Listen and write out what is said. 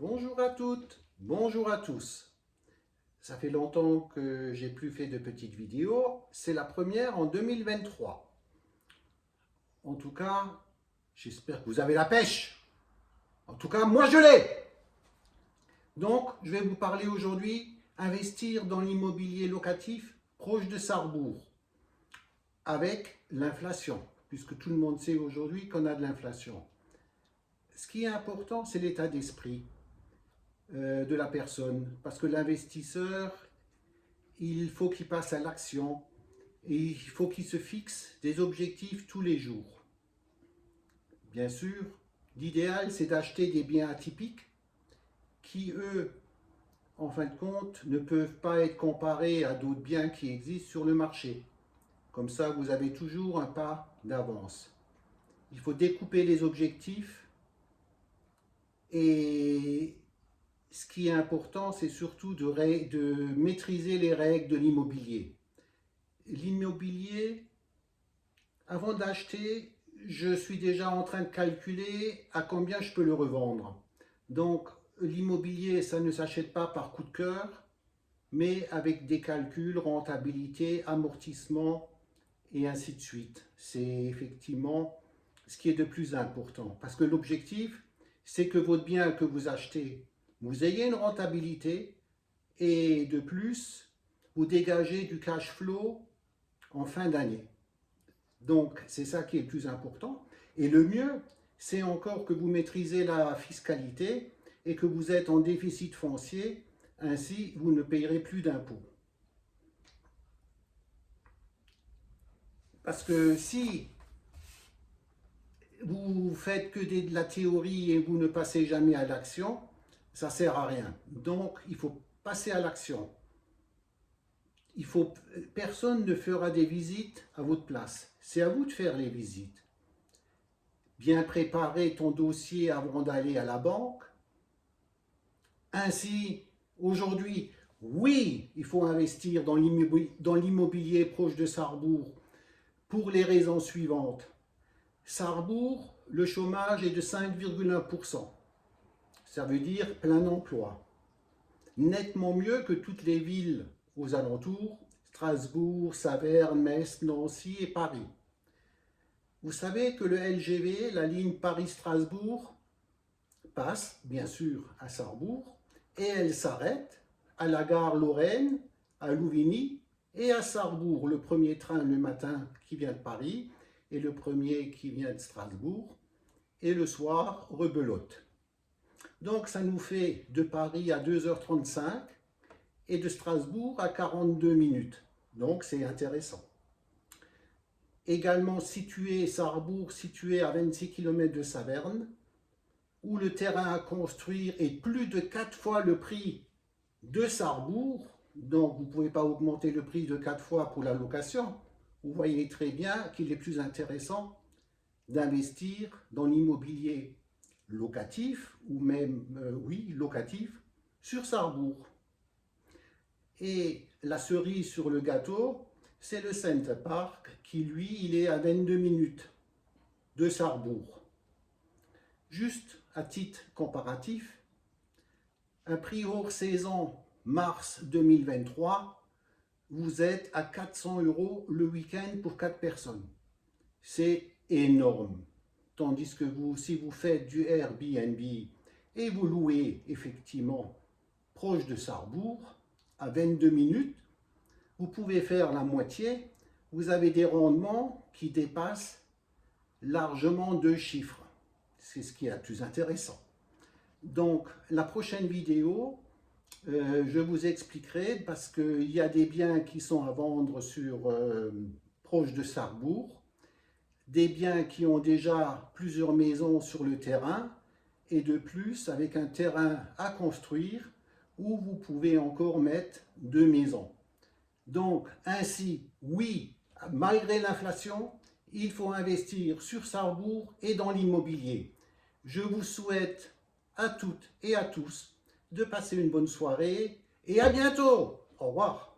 Bonjour à toutes, bonjour à tous. Ça fait longtemps que j'ai plus fait de petites vidéos. C'est la première en 2023. En tout cas, j'espère que vous avez la pêche. En tout cas, moi je l'ai. Donc, je vais vous parler aujourd'hui investir dans l'immobilier locatif proche de Sarrebourg avec l'inflation, puisque tout le monde sait aujourd'hui qu'on a de l'inflation. Ce qui est important, c'est l'état d'esprit de la personne, parce que l'investisseur, il faut qu'il passe à l'action et il faut qu'il se fixe des objectifs tous les jours. Bien sûr, l'idéal, c'est d'acheter des biens atypiques qui, eux, en fin de compte, ne peuvent pas être comparés à d'autres biens qui existent sur le marché. Comme ça, vous avez toujours un pas d'avance. Il faut découper les objectifs et ce qui est important, c'est surtout de maîtriser les règles de l'immobilier. L'immobilier, avant d'acheter, je suis déjà en train de calculer à combien je peux le revendre. Donc, l'immobilier, ça ne s'achète pas par coup de cœur, mais avec des calculs, rentabilité, amortissement et ainsi de suite. C'est effectivement ce qui est de plus important. Parce que l'objectif, c'est que votre bien que vous achetez, vous ayez une rentabilité et de plus, vous dégagez du cash flow en fin d'année. Donc, c'est ça qui est le plus important. Et le mieux, c'est encore que vous maîtrisez la fiscalité et que vous êtes en déficit foncier, ainsi vous ne payerez plus d'impôts. Parce que si vous faites que de la théorie et vous ne passez jamais à l'action, ça ne sert à rien. Donc, il faut passer à l'action. Personne ne fera des visites à votre place. C'est à vous de faire les visites. Bien préparer ton dossier avant d'aller à la banque. Ainsi, aujourd'hui, oui, il faut investir dans l'immobilier proche de Sarrebourg pour les raisons suivantes. Sarrebourg, le chômage est de 5,1%. Ça veut dire plein emploi. Nettement mieux que toutes les villes aux alentours, Strasbourg, Saverne, Metz, Nancy et Paris. Vous savez que le LGV, la ligne Paris-Strasbourg, passe bien sûr à Sarrebourg et elle s'arrête à la gare Lorraine, à Louvigny et à Sarrebourg. Le premier train le matin qui vient de Paris et le premier qui vient de Strasbourg et le soir rebelote. Donc ça nous fait de Paris à 2h35 et de Strasbourg à 42 minutes. Donc c'est intéressant. Également Sarrebourg situé à 26 km de Saverne, où le terrain à construire est plus de 4 fois le prix de Sarrebourg. Donc vous ne pouvez pas augmenter le prix de 4 fois pour la location. Vous voyez très bien qu'il est plus intéressant d'investir dans l'immobilier locatif, ou même, locatif, sur Sarrebourg. Et la cerise sur le gâteau, c'est le Center Park, qui lui, il est à 22 minutes de Sarrebourg. Juste à titre comparatif, un prix hors saison mars 2023, vous êtes à 400 € le week-end pour 4 personnes. C'est énorme. Tandis que si vous faites du Airbnb et vous louez effectivement proche de Sarrebourg, à 22 minutes, vous pouvez faire la moitié. Vous avez des rendements qui dépassent largement 2 chiffres. C'est ce qui est le plus intéressant. Donc, la prochaine vidéo, je vous expliquerai, parce qu'il y a des biens qui sont à vendre proche de Sarrebourg, des biens qui ont déjà plusieurs maisons sur le terrain, et de plus avec un terrain à construire où vous pouvez encore mettre 2 maisons. Donc ainsi, oui, malgré l'inflation, il faut investir sur Sarrebourg et dans l'immobilier. Je vous souhaite à toutes et à tous de passer une bonne soirée et à bientôt. Au revoir.